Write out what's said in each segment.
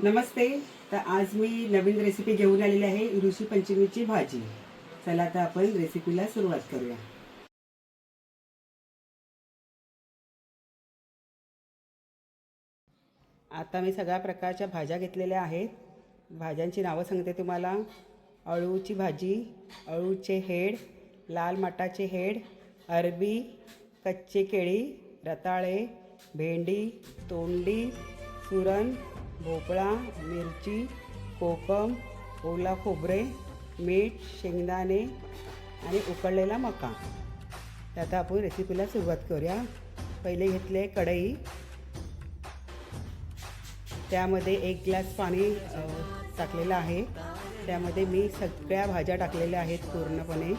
नमस्ते. तर आज मी नवीन रेसिपी घेऊन आलेली आहे, ऋषी पंचमीची भाजी. चला आता आपण रेसिपीला सुरुवात करूया. आता मी सगळ्या प्रकारच्या भाज्या घेतलेल्या आहेत. भाज्यांची नावं सांगते तुम्हाला. अळूची भाजी, अळूचे हेड, लाल मटाचे हेड, अरबी, कच्चे केळी, रताळे, भेंडी, तोंडली, सुरण, भोपळा, मिरची, कोकम, ओला खोबरे, मीठ, शेंगदाणे आणि उकळलेला मका. तर आता आपण रेसिपीला सुरुवात करूया. पहिले घेतले कढई, त्यामध्ये 1 ग्लास पाणी टाकलेलं आहे. त्यामध्ये मी सगळ्या भाज्या टाकलेल्या आहेत पूर्णपणे.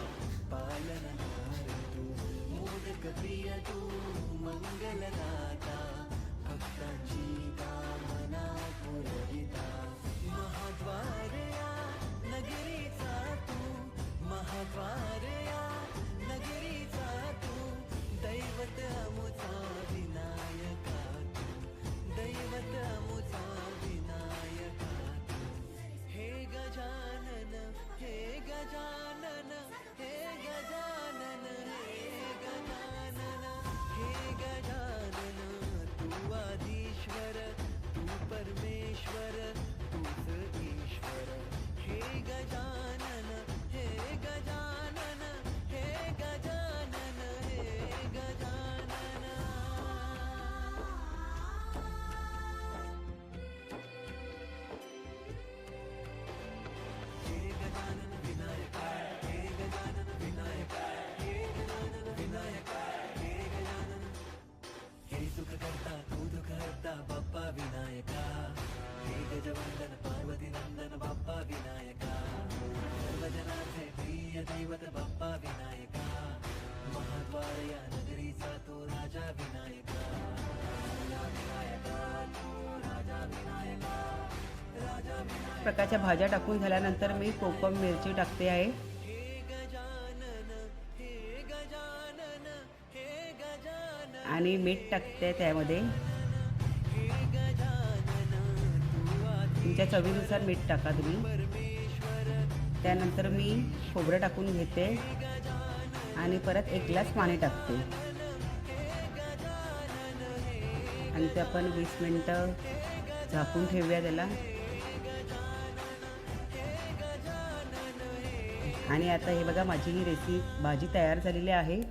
प्रकारच्या भाज्या टाकून झाल्यानंतर मी कोकम मिरची टाकते आहे. आणि मीठ टाकते त्यामध्ये. तुमच्या चवीनुसार मीठ टाका तुम्ही. त्यानंतर मी खोबरं टाकून घेते आणि परत 1 ग्लास पाणी टाकते आणि ते आपण 20 मिनिटं झाकून ठेवूया त्याला. आणि आता हे बघा, माझी ही भाजी तयार झालेली आहे.